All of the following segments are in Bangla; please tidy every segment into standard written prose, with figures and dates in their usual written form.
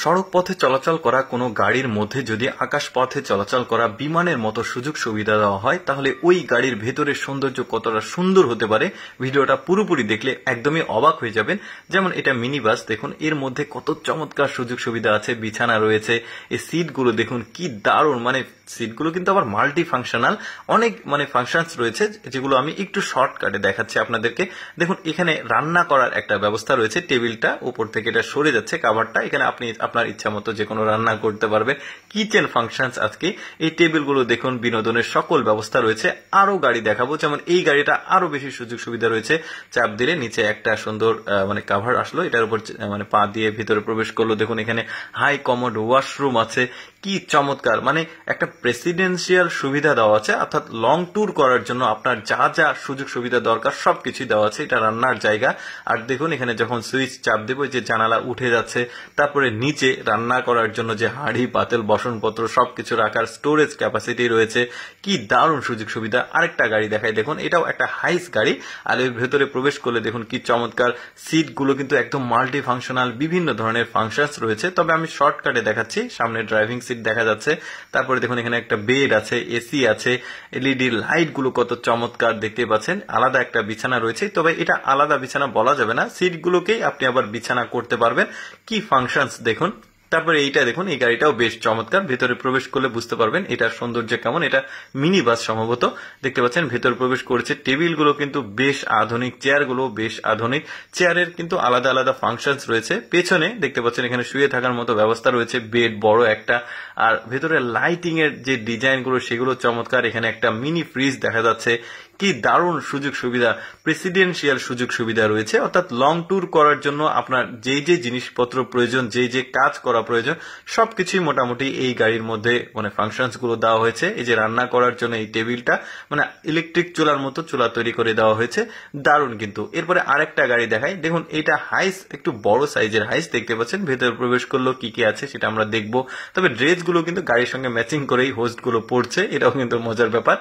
সড়ক পথে চলাচল করা কোনো গাড়ির মধ্যে যদি আকাশ পথে চলাচল করা বিমানের মতো সুযোগ সুবিধা দেওয়া হয় তাহলে ওই গাড়ির ভেতরের সৌন্দর্য কতটা সুন্দর হতে পারে ভিডিওটা পুরোপুরি দেখলে একদমই অবাক হয়ে যাবেন। যেমন এটা মিনি বাস, দেখুন এর মধ্যে কত চমৎকার সুযোগ সুবিধা আছে, বিছানা রয়েছে, এই সিটগুলো দেখুন কি দারুণ, মানে সিটগুলো কিন্তু আবার মাল্টি ফাংশনাল, অনেক ফাংশনস রয়েছে যেগুলো আমি একটু শর্টকাটে দেখাচ্ছি আপনাদেরকে। দেখুন এখানে রান্না করার একটা ব্যবস্থা রয়েছে, টেবিলটা উপর থেকে এটা সরে যাচ্ছে কাভারটা, এখানে আপনি আপনার ইচ্ছা মতো যে কোনো রান্না করতে পারবেন। কিচেন ফাংশনস আজকে এই টেবিলগুলো দেখুন, বিনোদনের সকল ব্যবস্থা রয়েছে। আরো গাড়ি দেখাবো, যেমন এই গাড়িটা আরো বেশি সুযোগ সুবিধা রয়েছে। চাপ দিলে নিচে একটা সুন্দর কাভার আসলো, এটার উপর পা দিয়ে ভিতরে প্রবেশ করলো। দেখুন এখানে হাই কমোড ওয়াশরুম আছে, কি চমৎকার, একটা প্রেসিডেন্সিয়াল সুবিধা দেওয়া আছে, অর্থাৎ লং ট্যুর করার জন্য আপনার যা যা সুযোগ সুবিধা দরকার সবকিছুই দেওয়া আছে। এটা রান্নার জায়গা। আর দেখুন এখানে যখন সুইচ চাপ দেবো যে জানালা উঠে যাচ্ছে, তারপরে নিচে রান্না করার জন্য যে হাঁড়ি পাতেল বাসনপত্র সবকিছু রাখার স্টোরেজ ক্যাপাসিটি রয়েছে। কি দারুণ সুযোগ সুবিধা। আরেকটা গাড়ি দেখাই, দেখুন এটাও একটা হাইস গাড়ি, আর এর ভেতরে প্রবেশ করলে দেখুন কি চমৎকার। সিটগুলো কিন্তু একদম মাল্টি ফাংশনাল, বিভিন্ন ধরনের ফাংশনস রয়েছে, তবে আমি শর্টকাটে দেখাচ্ছি। সামনে ড্রাইভিং সিট দেখা যাচ্ছে, তারপরে দেখুন এখানে একটা বেড আছে, এসি আছে, এলইডি লাইট গুলো কত চমৎকার দেখতে পাচ্ছেন। আলাদা একটা বিছানা রয়েছে, তবে এটা আলাদা বিছানা বলা যাবে না, সিটগুলোকেই আপনি আবার বিছানা করতে পারবেন। কি ফাংশনস দেখুন। তারপরে এইটা দেখুন, এই গাড়িটাও বেশ চমৎকার, ভেতরে প্রবেশ করলে বুঝতে পারবেন এটার সৌন্দর্য কেমন। এটা মিনি বাস সম্ভবত, দেখতে পাচ্ছেন ভেতরে প্রবেশ করেছে। টেবিলগুলো কিন্তু বেশ আধুনিক, চেয়ারগুলো বেশ আধুনিক, চেয়ারের কিন্তু আলাদা আলাদা ফাংশনস রয়েছে। পেছনে দেখতে পাচ্ছেন এখানে শুয়ে থাকার মতো ব্যবস্থা রয়েছে, বেড বড় একটা, আর ভেতরে লাইটিং এর যে ডিজাইনগুলো সেগুলো চমৎকার। এখানে একটা মিনি ফ্রিজ দেখা যাচ্ছে। কি দারুণ সুযোগ সুবিধা, প্রেসিডেন্সিয়াল সুযোগ সুবিধা রয়েছে, অর্থাৎ লং ট্যুর করার জন্য আপনার যে যে জিনিসপত্র প্রয়োজন, যে যে কাজ করা প্রয়োজন সবকিছুই মোটামুটি এই গাড়ির মধ্যে ফাংশনস গুলো দেওয়া হয়েছে। এই যে রান্না করার জন্য এই টেবিলটা ইলেকট্রিক চুলার মতো চুলা তৈরি করে দেওয়া হয়েছে, দারুণ কিন্তু। এরপরে আরেকটা গাড়ি দেখাই, দেখুন এটা হাইস, একটু বড় সাইজের হাইস, দেখতে পাচ্ছেন ভেতরে প্রবেশ করলো কি কি আছে সেটা আমরা দেখবো। তবে ড্রেসগুলো কিন্তু গাড়ির সঙ্গে ম্যাচিং করেই হোস্ট গুলো পড়ছে, এটাও কিন্তু মজার ব্যাপার।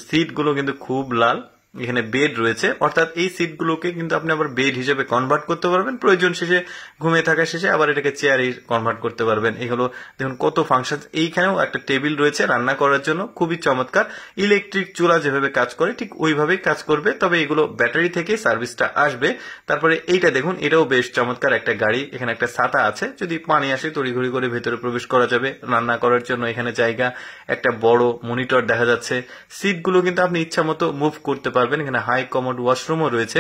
সিট গুলো কিন্তু খুব লাল, এখানে বেড রয়েছে, অর্থাৎ এই সিটগুলোকে কিন্তু আপনি আবার বেড হিসেবে কনভার্ট করতে পারবেন, প্রয়োজন শেষে ঘুমিয়ে থাকা শেষে আবার এটাকে চেয়ারে কনভার্ট করতে পারবেন। এগুলো দেখুন কত ফাংশন। এইখানেও একটা টেবিল রয়েছে রান্না করার জন্য, খুবই চমৎকার। ইলেকট্রিক চুলা যেভাবে কাজ করে ঠিক ওইভাবেই কাজ করবে, তবে এগুলো ব্যাটারি থেকে সার্ভিসটা আসবে। তারপরে এইটা দেখুন, এটাও বেশ চমৎকার একটা গাড়ি, এখানে একটা ছাতা আছে, যদি পানি আসে তড়িঘড়ি করে ভেতরে প্রবেশ করা যাবে। রান্না করার জন্য এখানে জায়গা, একটা বড় মনিটর দেখা যাচ্ছে। সিটগুলো কিন্তু আপনি ইচ্ছা মতো মুভ করতে পারবেন। এখানে হাই কমোড ওয়াশরুমও রয়েছে।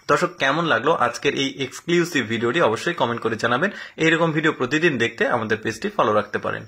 দর্শক কেমন লাগলো আজকের এই এক্সক্লুসিভ ভিডিওটি অবশ্যই কমেন্ট করে জানাবেন। এইরকম ভিডিও প্রতিদিন দেখতে আমাদের পেজটি ফলো রাখতে পারেন।